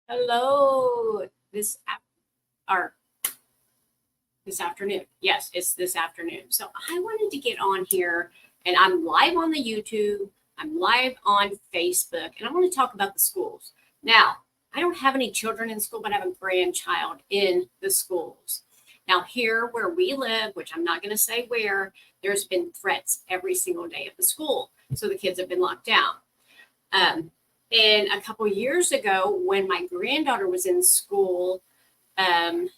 Hello. Or this afternoon. Yes, it's this afternoon. So I wanted to get on here, and I'm live on the YouTube. I'm live on Facebook, and I want to talk about the schools. Now, I don't have any children in school, but I have a grandchild in the schools. Now, here where we live, which I'm not going to say where, there's been threats every single day at the school. So the kids have been locked down. And a couple years ago, when my granddaughter was in school, um,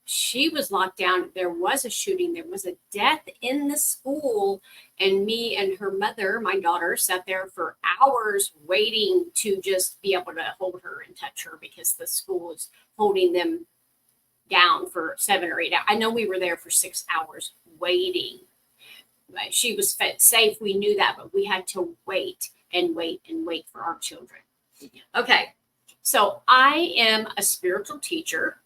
she was locked down. There was a shooting. There was a death in the school. And me and her mother, my daughter, sat there for hours waiting to just be able to hold her and touch her because the school was holding them down for 7 or 8 hours. I know we were there for 6 hours waiting. She was safe. We knew that, but we had to wait and wait and wait for our children. Okay, so I am a spiritual teacher.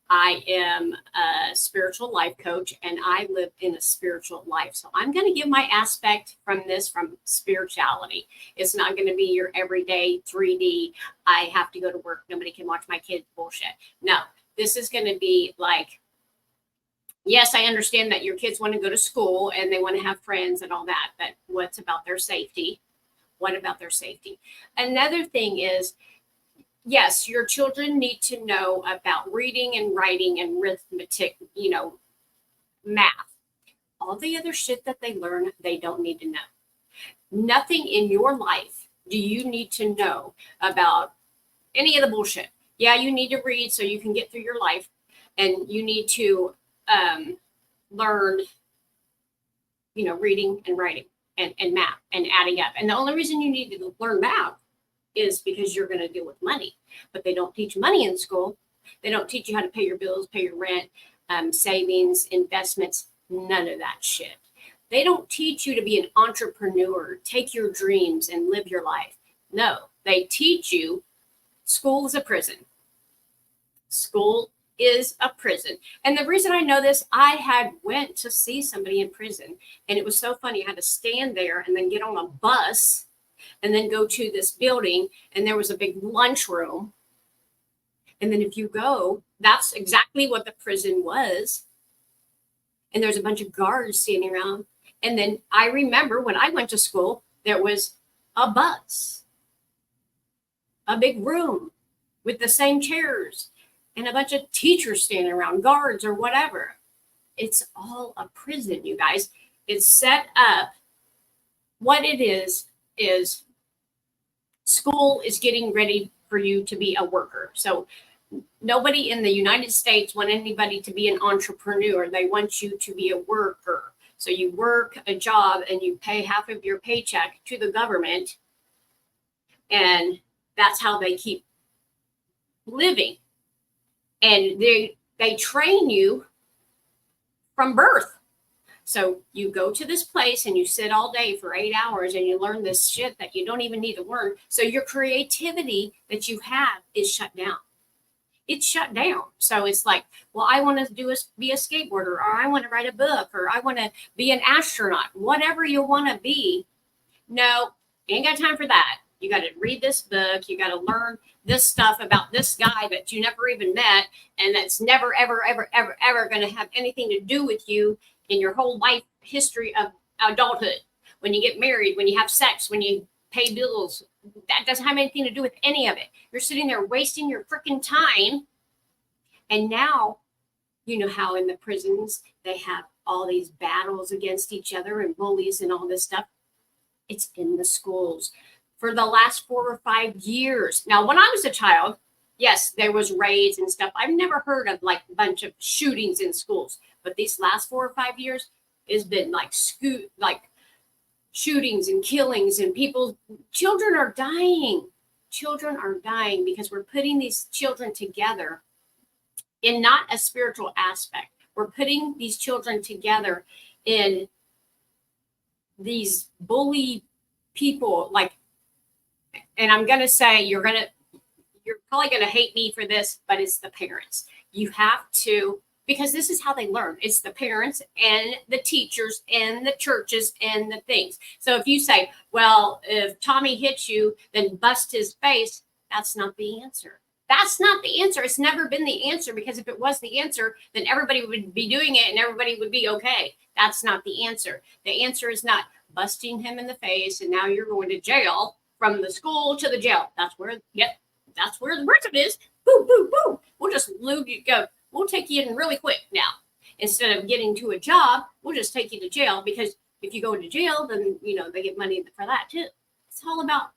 I am a spiritual life coach, and I live in a spiritual life. So I'm going to give my aspect from spirituality. It's not going to be your everyday 3D. I have to go to work. Nobody can watch my kids bullshit. No, this is going to be like, yes, I understand that your kids want to go to school and they want to have friends and all that, but what's about their safety? What about their safety? Another thing is, yes, your children need to know about reading and writing and arithmetic, math. All the other shit that they learn, they don't need to know. Nothing in your life do you need to know about any of the bullshit. Yeah, you need to read so you can get through your life, and you need to learn, reading and writing and math and adding up. And the only reason you need to learn math is because you're going to deal with money. But they don't teach money in school. They don't teach you how to pay your bills, pay your rent, savings, investments, none of that shit. They don't teach you to be an entrepreneur, take your dreams and live your life. No, they teach you school is a prison. School is a prison. And the reason I know this, I had went to see somebody in prison, and it was so funny. I had to stand there and then get on a bus and then go to this building, and there was a big lunchroom. And then if you go, that's exactly what the prison was. And there's a bunch of guards standing around. And then I remember when I went to school, there was a bus, a big room with the same chairs, and a bunch of teachers standing around, guards or whatever. It's all a prison, you guys. It's set up. What it is school is getting ready for you to be a worker. So nobody in the United States want anybody to be an entrepreneur. They want you to be a worker. So you work a job and you pay half of your paycheck to the government, and that's how they keep living. And they train you from birth. So you go to this place and you sit all day for 8 hours and you learn this shit that you don't even need to learn. So your creativity that you have is shut down. It's shut down. So it's like, well, I want to be a skateboarder, or I want to write a book, or I want to be an astronaut, whatever you want to be. No, you ain't got time for that. You got to read this book. You got to learn this stuff about this guy that you never even met, and that's never, ever, ever, ever, ever going to have anything to do with you in your whole life history of adulthood. When you get married, when you have sex, when you pay bills, that doesn't have anything to do with any of it. You're sitting there wasting your freaking time. And now, you know how in the prisons they have all these battles against each other and bullies and all this stuff. It's in the schools for the last 4 or 5 years. Now, when I was a child, yes, there was raids and stuff. I've never heard of like a bunch of shootings in schools, but these last 4 or 5 years has been like shootings and killings, and children are dying. Children are dying because we're putting these children together in not a spiritual aspect. We're putting these children together in these bully people, and I'm going to say you're probably going to hate me for this, but it's the parents. You have to, because this is how they learn. It's the parents and the teachers and the churches and the things. So if you say, well, if Tommy hits you, then bust his face, that's not the answer. That's not the answer. It's never been the answer, because if it was the answer, then everybody would be doing it and everybody would be okay. That's not the answer. The answer is not busting him in the face and now you're going to jail, from the school to the jail. That's where the prison is. Boo, boo, boo. We'll just go. We'll take you in really quick now. Instead of getting to a job, we'll just take you to jail, because if you go to jail, then they get money for that too. It's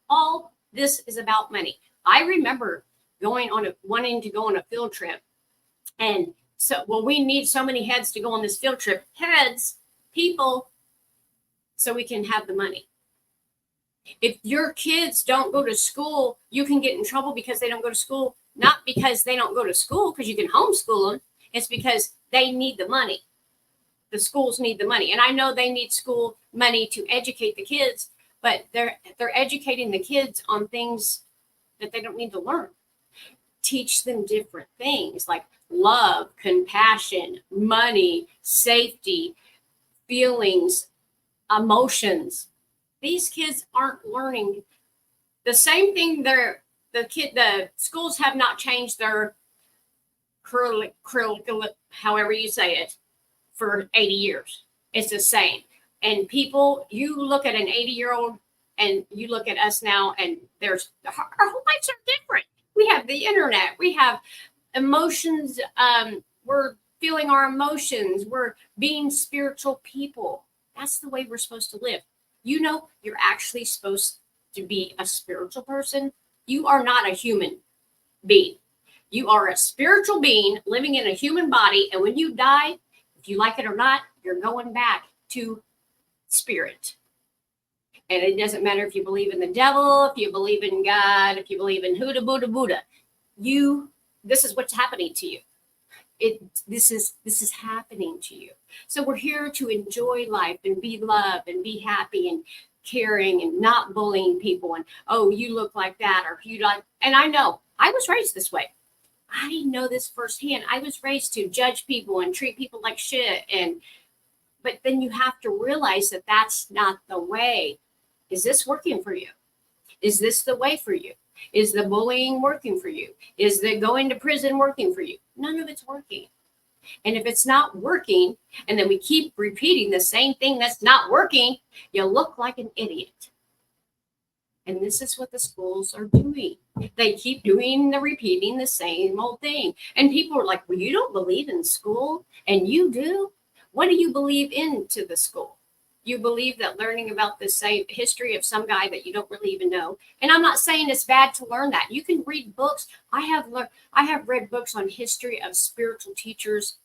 all this is about money. I remember wanting to go on a field trip, and we need so many heads to go on this field trip. People, so we can have the money. If your kids don't go to school, you can get in trouble because they don't go to school. Not because they don't go to school, because you can homeschool them. It's because they need the money. The schools need the money. And I know they need school money to educate the kids, but they're educating the kids on things that they don't need to learn. Teach them different things like love, compassion, money, safety, feelings, emotions. These kids aren't learning the same thing. The schools have not changed their curriculum, however you say it, for 80 years. It's the same. And people, you look at an 80-year-old and you look at us now, and our whole lives are different. We have the internet. We have emotions. We're feeling our emotions. We're being spiritual people. That's the way we're supposed to live. You're actually supposed to be a spiritual person. You are not a human being. You are a spiritual being living in a human body. And when you die, if you like it or not, you're going back to spirit. And it doesn't matter if you believe in the devil, if you believe in God, if you believe in Huda, Buddha. This is what's happening to you. This is happening to you. So we're here to enjoy life and be loved and be happy and caring and not bullying people. And, oh, you look like that, or you like, and I know I was raised this way. I know this firsthand. I was raised to judge people and treat people like shit. But then you have to realize that that's not the way. Is this working for you? Is this the way for you? Is the bullying working for you? Is the going to prison working for you? None of it's working. And if it's not working, and then we keep repeating the same thing that's not working, you look like an idiot. And this is what the schools are doing. They keep repeating the same old thing. And people are like, well, you don't believe in school? And you do? What do you believe into the school? You believe that learning about the same history of some guy that you don't really even know. And I'm not saying it's bad to learn that. You can read books. I have read books on history of spiritual teachers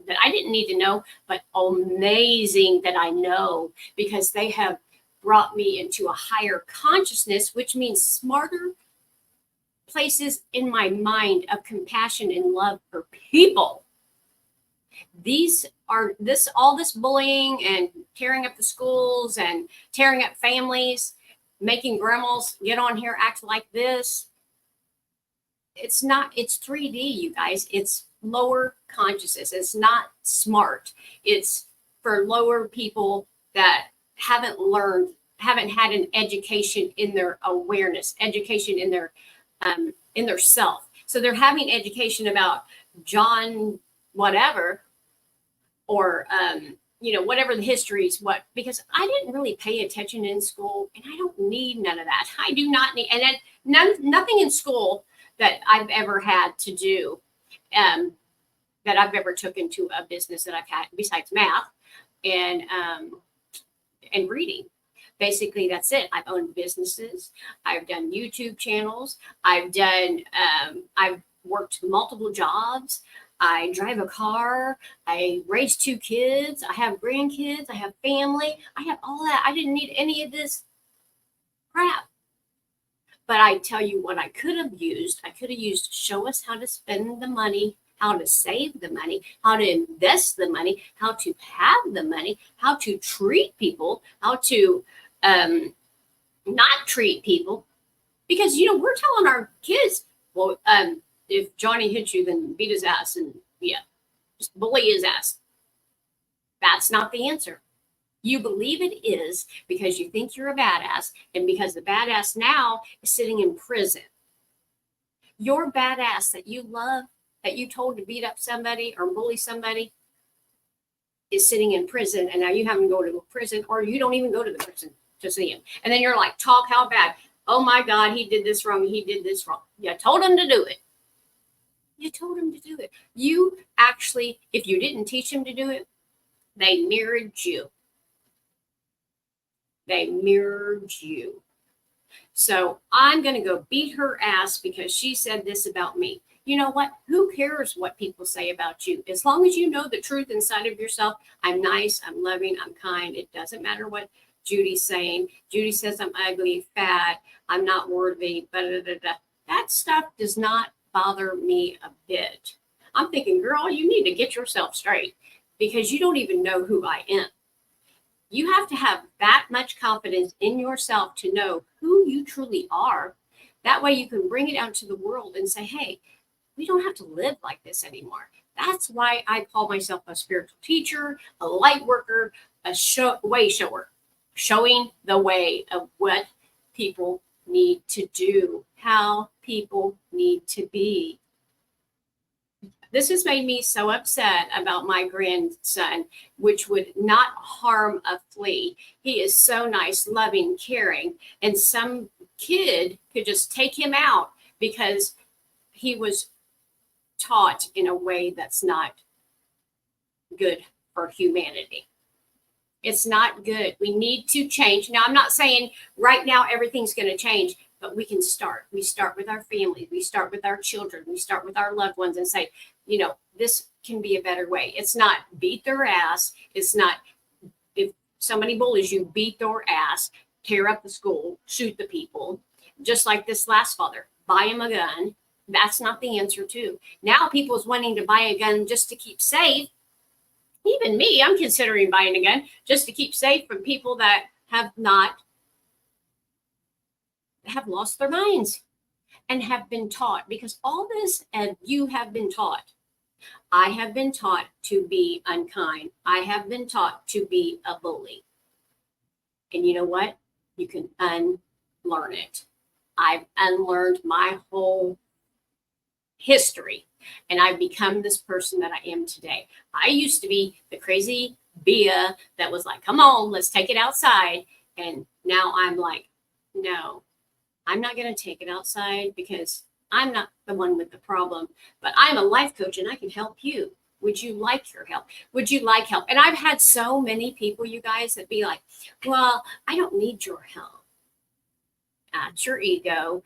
that I didn't need to know, but amazing that I know, because they have brought me into a higher consciousness, which means smarter places in my mind of compassion and love for people. All this bullying and tearing up the schools and tearing up families, making grandmas get on here, act like this. It's 3D, you guys. It's lower consciousness. It's not smart. It's for lower people that haven't had an education in their awareness, education in their self. So they're having education about John whatever, or whatever the history is, because I didn't really pay attention in school, and I don't need none of that. I do not need, and nothing in school that I've ever had to do, that I've ever took into a business that I've had besides math and reading. Basically, that's it. I've owned businesses. I've done YouTube channels. I've worked multiple jobs. I drive a car. I raise 2 kids. I have grandkids. I have family. I have all that. I didn't need any of this crap. But I tell you what I could have used. I could have used to show us how to spend the money, how to save the money, how to invest the money, how to have the money, how to treat people, how to not treat people. Because, we're telling our kids, well, if Johnny hits you, then beat his ass and just bully his ass. That's not the answer. You believe it is because you think you're a badass, and because the badass now is sitting in prison. Your badass that you love, that you told to beat up somebody or bully somebody, is sitting in prison, and now you have him go to prison, or you don't even go to the prison to see him. And then you're like, talk how bad. Oh my God, he did this wrong. He did this wrong. You told him to do it. You told him to do it. You actually, if you didn't teach him to do it, they mirrored you. They mirrored you. So I'm going to go beat her ass because she said this about me. You know what? Who cares what people say about you? As long as you know the truth inside of yourself, I'm nice, I'm loving, I'm kind. It doesn't matter what Judy's saying. Judy says I'm ugly, fat, I'm not worthy, that stuff does not bother me a bit. I'm thinking, girl, you need to get yourself straight because you don't even know who I am. You have to have that much confidence in yourself to know who you truly are. That way you can bring it out to the world and say, hey, we don't have to live like this anymore. That's why I call myself a spiritual teacher, a light worker, a way shower, showing the way of what people need to do, how people need to be. This has made me so upset about my grandson, which would not harm a flea. He is so nice, loving, caring, and some kid could just take him out because he was taught in a way that's not good for humanity. It's not good. We need to change. Now, I'm not saying right now everything's going to change, but we can start. We start with our family. We start with our children. We start with our loved ones and say, you know, this can be a better way. It's not beat their ass. It's not, if somebody bullies you, beat their ass, tear up the school, shoot the people. Just like this last father, buy him a gun. That's not the answer too. Now people's wanting to buy a gun just to keep safe. Even me, I'm considering buying a gun just to keep safe from people that have lost their minds and have been taught, because all this, and you have been taught. I have been taught to be unkind. I have been taught to be a bully. And you know what? You can unlearn it. I've unlearned my whole history, and I've become this person that I am today. I used to be the crazy Bia that was like, come on, let's take it outside. And now I'm like, no, I'm not going to take it outside because I'm not the one with the problem, but I'm a life coach and I can help you. Would you like your help? Would you like help? And I've had so many people, you guys, that be like, well, I don't need your help. That's your ego.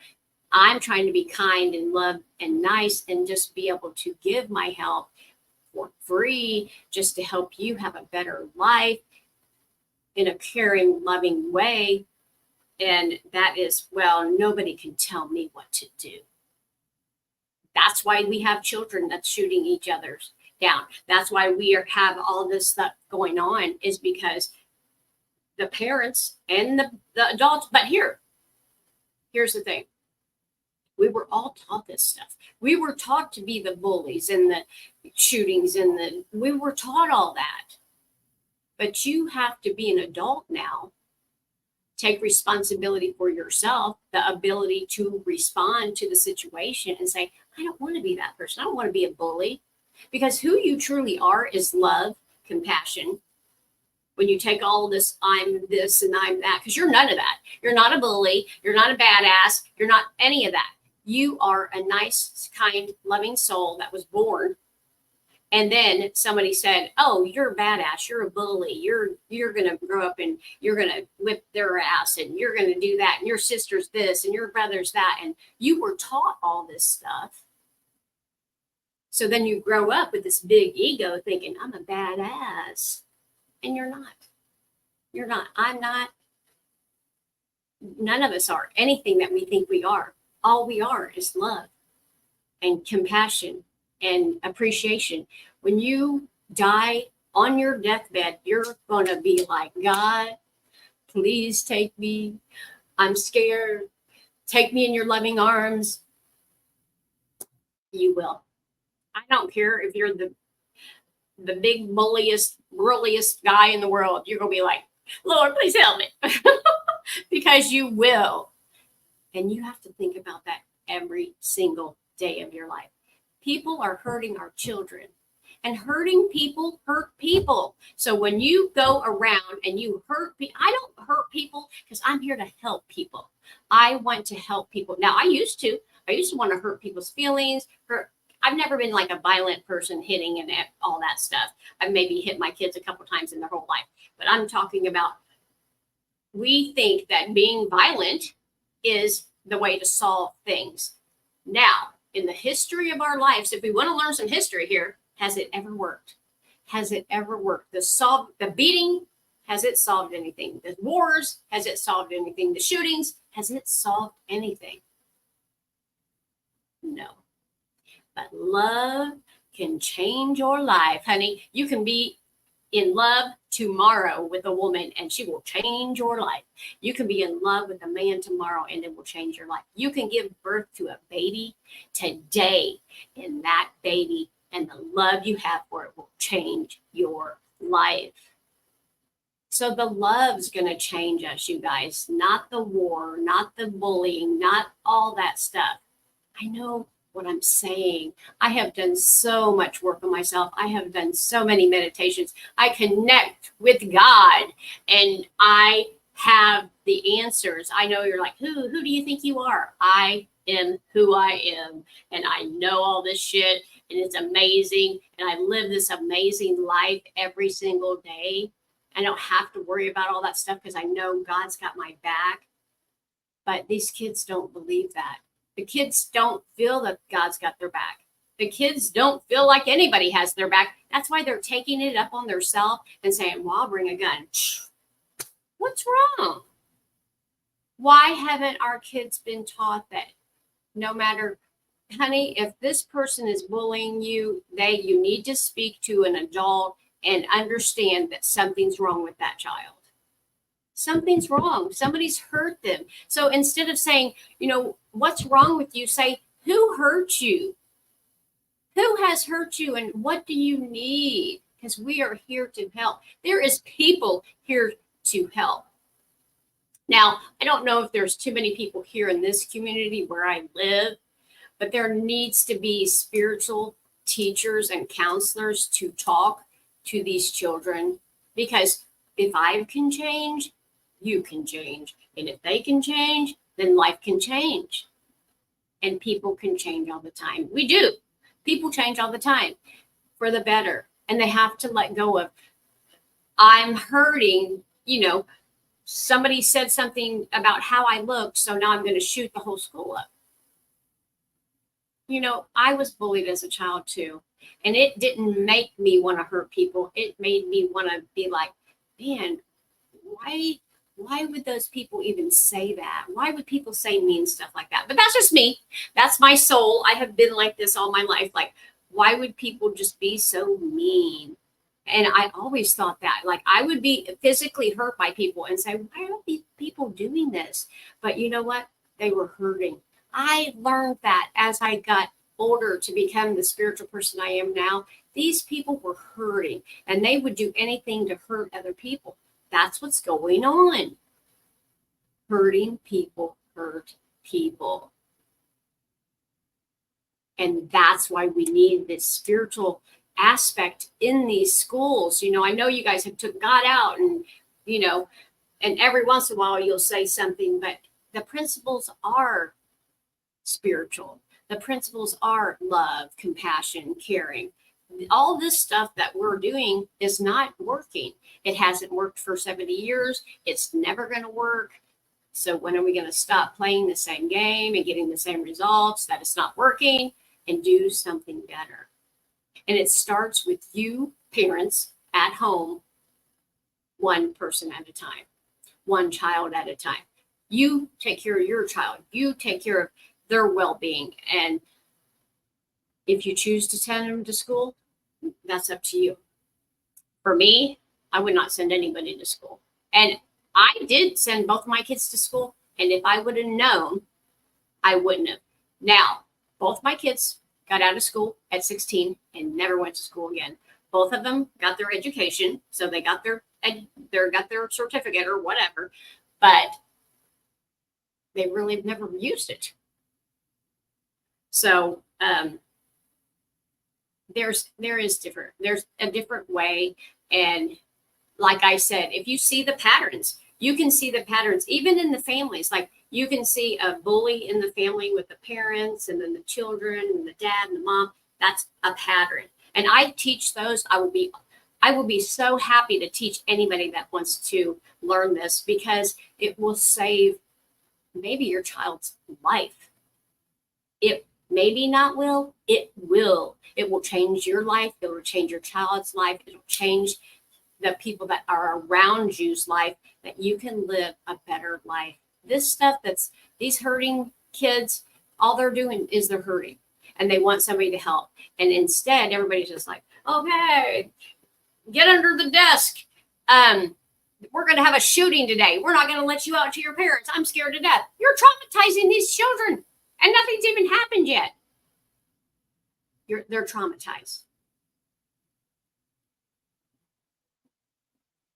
I'm trying to be kind and love and nice and just be able to give my help for free just to help you have a better life in a caring, loving way. And that is, well, nobody can tell me what to do. That's why we have children that's shooting each other down. That's why we have all this stuff going on, is because the parents and the adults. But here's the thing. We were all taught this stuff. We were taught to be the bullies and the shootings and we were taught all that. But you have to be an adult now. Take responsibility for yourself, the ability to respond to the situation and say, I don't want to be that person. I don't want to be a bully. Because who you truly are is love, compassion. When you take all this, I'm this and I'm that, because you're none of that. You're not a bully. You're not a badass. You're not any of that. You are a nice, kind, loving soul that was born. And then somebody said, oh, you're a badass. You're a bully. You're going to grow up and you're going to whip their ass and you're going to do that. And your sister's this and your brother's that. And you were taught all this stuff. So then you grow up with this big ego thinking, I'm a badass. And you're not. You're not. I'm not. None of us are anything that we think we are. All we are is love and compassion and appreciation. When you die on your deathbed, you're going to be like, God, please take me. I'm scared. Take me in your loving arms. You will. I don't care if you're the big bulliest, burliest guy in the world. You're going to be like, Lord, please help me. Because you will. And you have to think about that every single day of your life. People are hurting our children, and hurting people hurt people. So when you go around and you hurt people, I don't hurt people because I'm here to help people. I want to help people. Now, I used to want to hurt people's feelings. I've never been like a violent person, hitting and all that stuff. I've maybe hit my kids a couple times in their whole life, but I'm talking about, we think that being violent is the way to solve things. Now, in the history of our lives, if we want to learn some history here, has it ever worked? Has it ever worked? The beating, has it solved anything? The wars, has it solved anything? The shootings, has it solved anything? No. But love can change your life, honey. You can be in love tomorrow with a woman and she will change your life. You can be in love with a man tomorrow and it will change your life. You can give birth to a baby today, and that baby and the love you have for it will change your life. So the love's going to change us, you guys, not the war, not the bullying, not all that stuff. I know what I'm saying. I have done so much work on myself. I have done so many meditations. I connect with God and I have the answers. I know you're like, who do you think you are? I am who I am, and I know all this shit, and it's amazing, and I live this amazing life every single day. I don't have to worry about all that stuff because I know God's got my back. But these kids don't believe that. The kids don't feel that God's got their back. The kids don't feel like anybody has their back. That's why they're taking it up on themselves and saying, well, I'll bring a gun. What's wrong? Why haven't our kids been taught that no matter, honey, if this person is bullying you, you need to speak to an adult and understand that something's wrong with that child. Something's wrong. Somebody's hurt them. So instead of saying, what's wrong with you, say, who hurt you? Who has hurt you and what do you need? Because we are here to help. There is people here to help. Now, I don't know if there's too many people here in this community where I live, but there needs to be spiritual teachers and counselors to talk to these children, because if I can change, you can change. And if they can change, then life can change. And people can change all the time. We do. People change all the time for the better. And they have to let go of, I'm hurting, somebody said something about how I looked, so now I'm going to shoot the whole school up. I was bullied as a child too. And it didn't make me want to hurt people. It made me want to be like, man, why would those people even say that? Why would people say mean stuff like that? But that's just me. That's my soul. I have been like this all my life. Like, why would people just be so mean? And I always thought that, like, I would be physically hurt by people and say, why are these people doing this? But you know what? They were hurting. I learned that as I got older to become the spiritual person I am now. These people were hurting and they would do anything to hurt other people. That's what's going on. Hurting people hurt people. And that's why we need this spiritual aspect in these schools. I know you guys have took God out and, and every once in a while you'll say something, but the principles are spiritual. The principles are love, compassion, caring. All this stuff that we're doing is not working. It hasn't worked for 70 years. It's never going to work. So when are we going to stop playing the same game and getting the same results that it's not working and do something better? And it starts with you, parents, at home, one person at a time, one child at a time. You take care of your child. You take care of their well-being. And if you choose to send them to school, that's up to you. For me, I would not send anybody to school. And I did send both my kids to school. And if I would have known, I wouldn't have. Now, both my kids got out of school at 16 and never went to school again. Both of them got their education. So they got their certificate or whatever. But they really never used it. So there's a different way. And like I said, if you see the patterns, you can see the patterns even in the families. Like you can see a bully in the family with the parents and then the children and the dad and the mom. That's a pattern. And I teach those. I will be so happy to teach anybody that wants to learn this, because it will save maybe your child's life. It maybe not will, it will. It will change your life. It will change your child's life. It will change the people that are around you's life, that you can live a better life. This stuff these hurting kids, all they're doing is they're hurting and they want somebody to help. And instead, everybody's just like, okay, get under the desk. We're going to have a shooting today. We're not going to let you out to your parents. I'm scared to death. You're traumatizing these children and nothing's even happened yet. They're traumatized.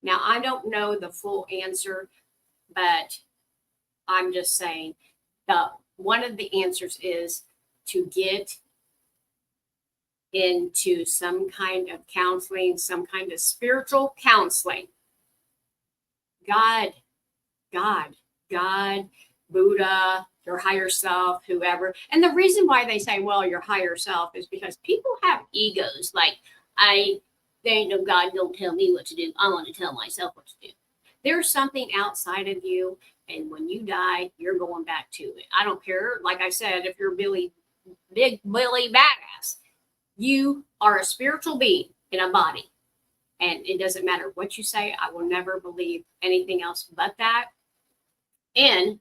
Now, I don't know the full answer, but I'm just saying that one of the answers is to get into some kind of counseling, some kind of spiritual counseling. God, Buddha, your higher self, whoever. And the reason why they say, well, your higher self, is because people have egos. Like, there ain't no God, don't tell me what to do. I want to tell myself what to do. There's something outside of you, and when you die, you're going back to it. I don't care. Like I said, if you're Big Billy Badass, you are a spiritual being in a body. And it doesn't matter what you say. I will never believe anything else but that. And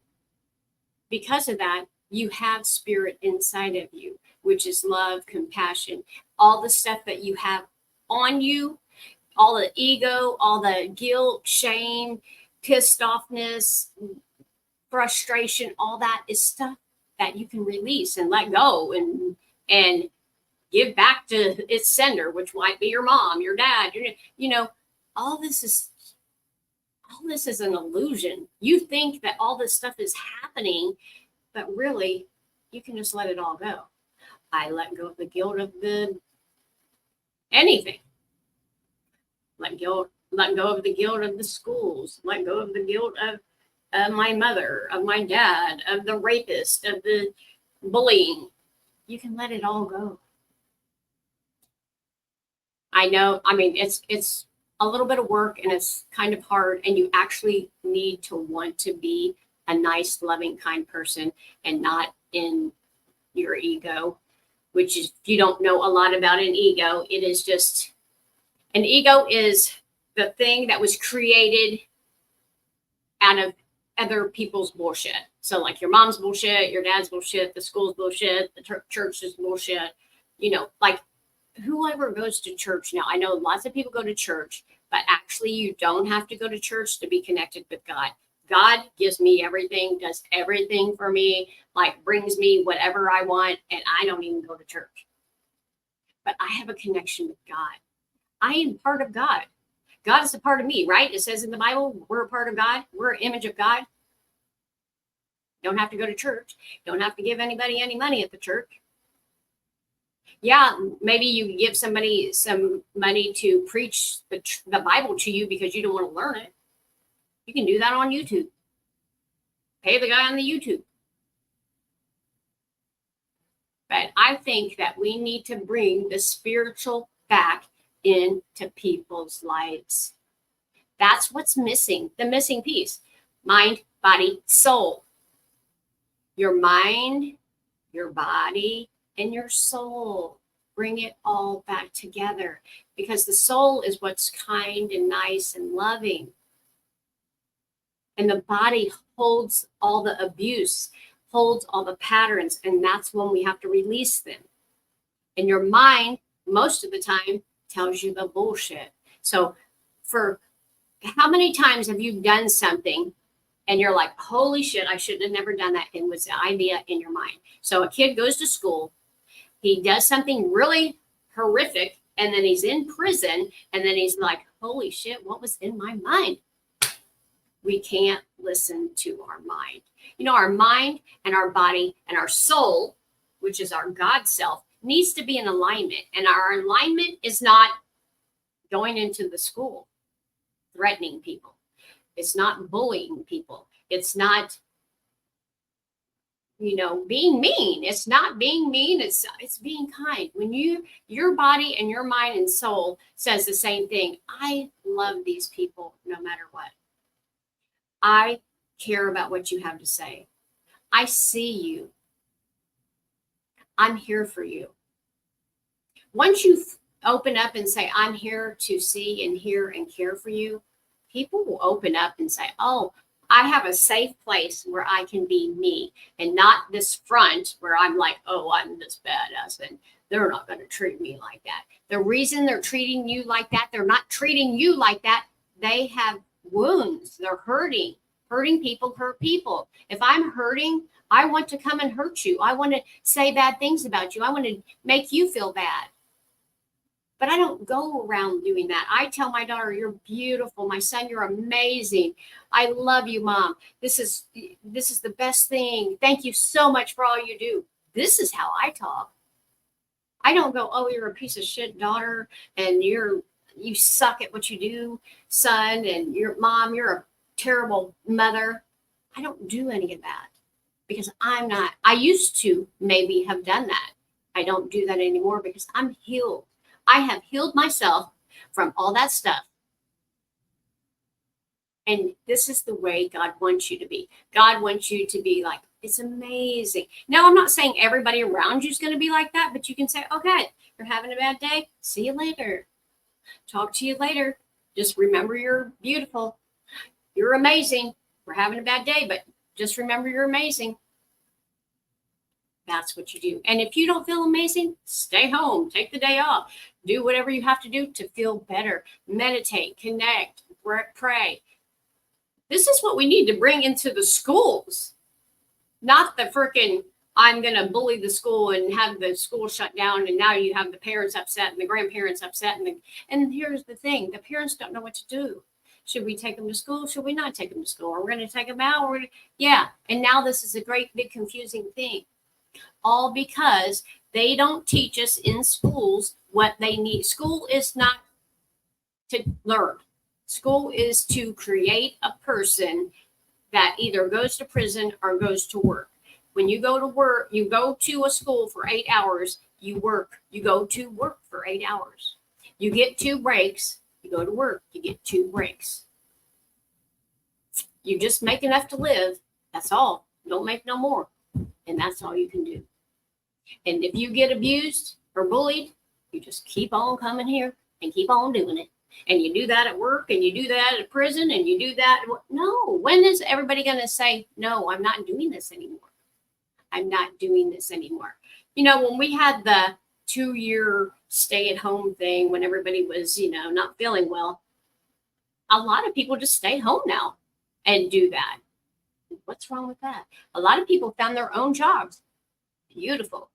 because of that, you have spirit inside of you, which is love, compassion, all the stuff that you have on you, all the ego, all the guilt, shame, pissed offness, frustration, all that is stuff that you can release and let go and give back to its sender, which might be your mom, your dad, all this is an illusion. You think that all this stuff is happening, but really you can just let it all go. I let go of the guilt of anything. Let go of the guilt of the schools. Let go of the guilt of my mother, of my dad, of the rapist, of the bullying. You can let it all go. I know, it's a little bit of work and it's kind of hard, and you actually need to want to be a nice, loving, kind person and not in your ego, which is, if you don't know a lot about an ego, it is just, an ego is the thing that was created out of other people's bullshit. So like your mom's bullshit, your dad's bullshit, the school's bullshit, the church is bullshit, like whoever goes to church now. I know lots of people go to church, but actually you don't have to go to church to be connected with God. God gives me everything, does everything for me, like brings me whatever I want, and I don't even go to church. But I have a connection with God. I am part of God. God is a part of me, right? It says in the Bible, we're a part of God. We're an image of God. Don't have to go to church. Don't have to give anybody any money at the church. Yeah, maybe you give somebody some money to preach the Bible to you because you don't want to learn it. You can do that on YouTube. Pay the guy on the YouTube. But I think that we need to bring the spiritual back into people's lives. That's what's missing, the missing piece. Mind, body, soul. Your mind, your body, and your soul. Bring it all back together, because the soul is what's kind and nice and loving. And the body holds all the abuse, holds all the patterns, and that's when we have to release them. And your mind, most of the time, tells you the bullshit. So for how many times have you done something and you're like, holy shit, I should have never done that? And was the idea in your mind. So a kid goes to school, he does something really horrific, and then he's in prison, and then he's like, holy shit, what was in my mind? We can't listen to our mind. Our mind and our body and our soul which is our God self, needs to be in alignment. And our alignment is not going into the school threatening people. It's not bullying people. It's not, being mean. It's not being mean. It's being kind. When your body and your mind and soul says the same thing. I love these people no matter what. I care about what you have to say. I see you. I'm here for you. Once you open up and say, I'm here to see and hear and care for you, people will open up and say, oh, I have a safe place where I can be me, and not this front where I'm like, oh, I'm this badass and they're not going to treat me like that. The reason they're treating you like that, they're not treating you like that. They have wounds. They're hurting. Hurting people hurt people. If I'm hurting, I want to come and hurt you. I want to say bad things about you. I want to make you feel bad. But I don't go around doing that. I tell my daughter, you're beautiful. My son, you're amazing. I love you, Mom. This is the best thing. Thank you so much for all you do. This is how I talk. I don't go, oh, you're a piece of shit daughter, and you suck at what you do, son, and your mom, you're a terrible mother. I don't do any of that because I'm not. I used to maybe have done that. I don't do that anymore because I'm healed. I have healed myself from all that stuff. And this is the way God wants you to be. God wants you to be like, it's amazing. Now, I'm not saying everybody around you is going to be like that, but you can say, okay, you're having a bad day. See you later. Talk to you later. Just remember you're beautiful. You're amazing. We're having a bad day, but just remember you're amazing. That's what you do. And if you don't feel amazing, stay home. Take the day off. Do whatever you have to do to feel better. Meditate, connect, pray. This is what we need to bring into the schools. Not the freaking, I'm going to bully the school and have the school shut down, and now you have the parents upset and the grandparents upset. And here's the thing. The parents don't know what to do. Should we take them to school? Should we not take them to school? Are we going to take them out? Yeah. And now this is a great, big, confusing thing. All because they don't teach us in schools what they need. School is not to learn. School is to create a person that either goes to prison or goes to work. When you go to work, you go to a school for 8 hours, you work. You go to work for 8 hours. You get 2 breaks. You go to work, you get 2 breaks. You just make enough to live. That's all. Don't make no more. And that's all you can do. And if you get abused or bullied, you just keep on coming here and keep on doing it. And you do that at work, and you do that at prison, and you do that. No, when is everybody going to say, no, I'm not doing this anymore? I'm not doing this anymore. When we had the 2-year stay-at-home thing, when everybody was, not feeling well, a lot of people just stay home now and do that. What's wrong with that? A lot of people found their own jobs. Beautiful.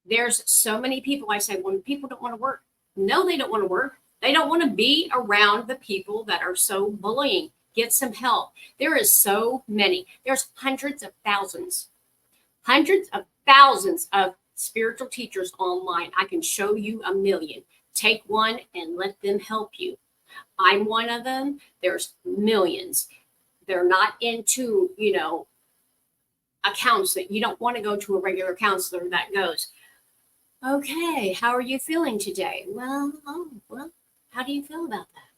There's so many people, I say, when people don't want to work. No, they don't want to work. They don't want to be around the people that are so bullying. Get some help. There is so many. There's hundreds of thousands of spiritual teachers online. I can show you a million. Take one and let them help you. I'm one of them. There's millions. They're not into, a counselor. You don't want to go to a regular counselor that goes, okay, how are you feeling today? Well, how do you feel about that?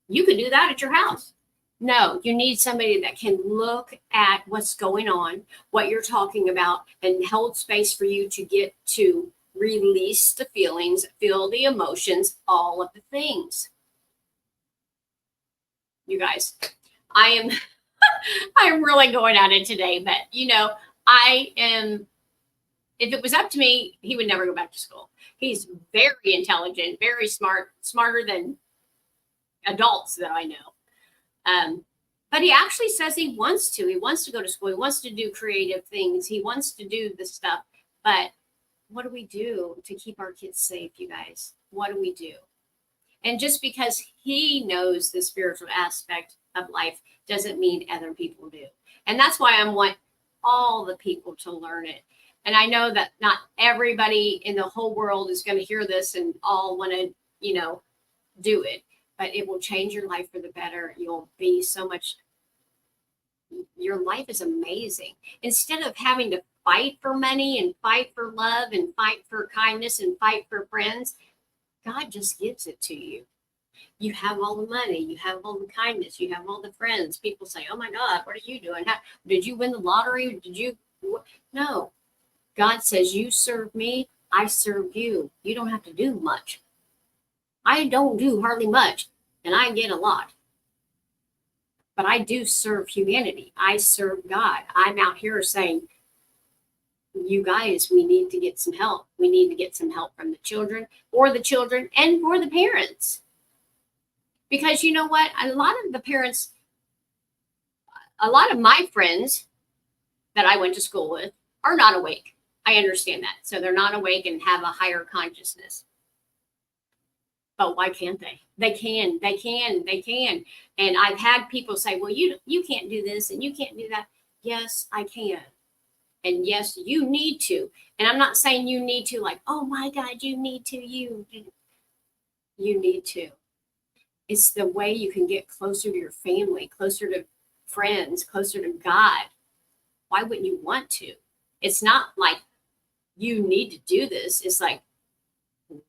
You could do that at your house. No, you need somebody that can look at what's going on, what you're talking about, and hold space for you to get to release the feelings, feel the emotions, all of the things. You guys, I'm really going at it today, but if it was up to me, he would never go back to school. He's very intelligent, very smart, smarter than adults that I know. But he actually says he wants to. He wants to go to school. He wants to do creative things. He wants to do this stuff. But what do we do to keep our kids safe, you guys? What do we do? And just because he knows the spiritual aspect of life doesn't mean other people do. And that's why I want all the people to learn it. And I know that not everybody in the whole world is going to hear this and all want to, do it, but it will change your life for the better. You'll be so much, your life is amazing. Instead of having to fight for money and fight for love and fight for kindness and fight for friends, God just gives it to you. You have all the money, you have all the kindness, you have all the friends. People say, oh my God, what are you doing? Did you win the lottery? No. God says, you serve me, I serve you. You don't have to do much. I don't do hardly much, and I get a lot. But I do serve humanity. I serve God. I'm out here saying, you guys, we need to get some help. We need to get some help from the children, for the children, and for the parents. Because you know what? A lot of the parents, a lot of my friends that I went to school with are not awake. I understand that. So they're not awake and have a higher consciousness. But why can't they? They can. And I've had people say, well, you can't do this and you can't do that. Yes, I can. And yes, you need to. And I'm not saying you need to like, oh my God, you need to. You need to. It's the way you can get closer to your family, closer to friends, closer to God. Why wouldn't you want to? It's not like you need to do this. It's like,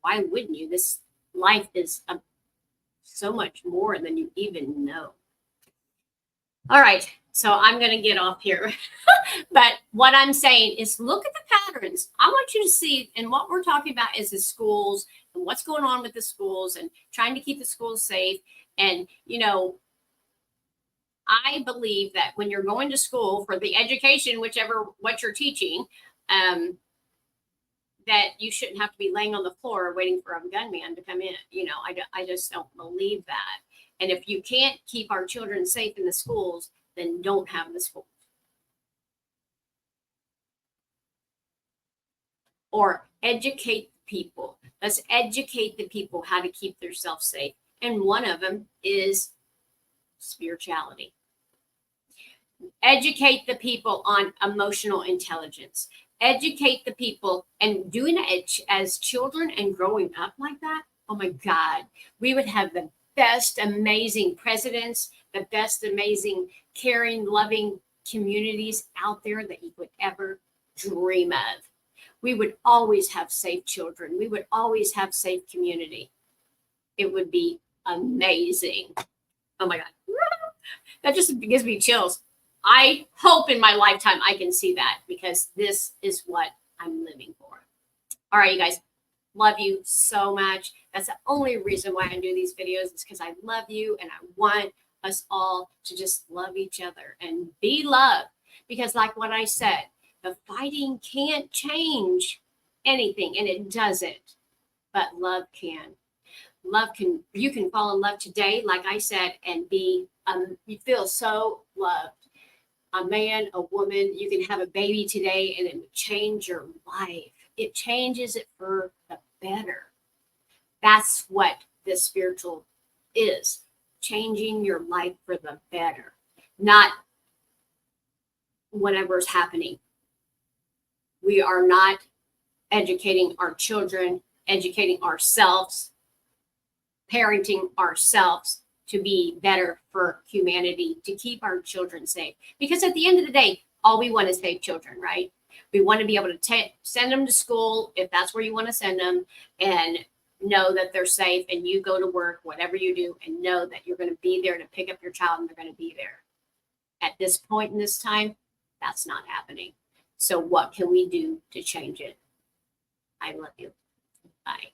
why wouldn't you? This life is so much more than you even know. All right. So I'm going to get off here. But what I'm saying is look at the patterns. I want you to see, and what we're talking about is the schools and what's going on with the schools and trying to keep the schools safe. And, I believe that when you're going to school for the education, what you're teaching, that you shouldn't have to be laying on the floor waiting for a gunman to come in. I just don't believe that. And if you can't keep our children safe in the schools, then don't have the schools. Or educate people. Let's educate the people how to keep themselves safe. And one of them is spirituality. Educate the people on emotional intelligence. Educate the people, and doing it as children and growing up like that. Oh my God, we would have the best, amazing presidents, the best, amazing, caring, loving communities out there that you could ever dream of. We would always have safe children. We would always have safe community. It would be amazing. Oh my God. That just gives me chills. I hope in my lifetime I can see that, because this is what I'm living for. All right, you guys. Love you so much. That's the only reason why I do these videos, is because I love you and I want us all to just love each other and be loved. Because like what I said, the fighting can't change anything, and it doesn't, but love can. You can fall in love today, like I said, and you feel so loved. A man, a woman, you can have a baby today and it would change your life. It changes it for the better. That's what the spiritual is. Changing your life for the better, not whatever's happening. We are not educating our children, educating ourselves, parenting ourselves to be better for humanity, to keep our children safe. Because at the end of the day, all we want is safe children, right? We want to be able to send them to school if that's where you want to send them, and know that they're safe, and you go to work, whatever you do, and know that you're going to be there to pick up your child and they're going to be there. At this point in this time, that's not happening. So what can we do to change it? I love you. Bye.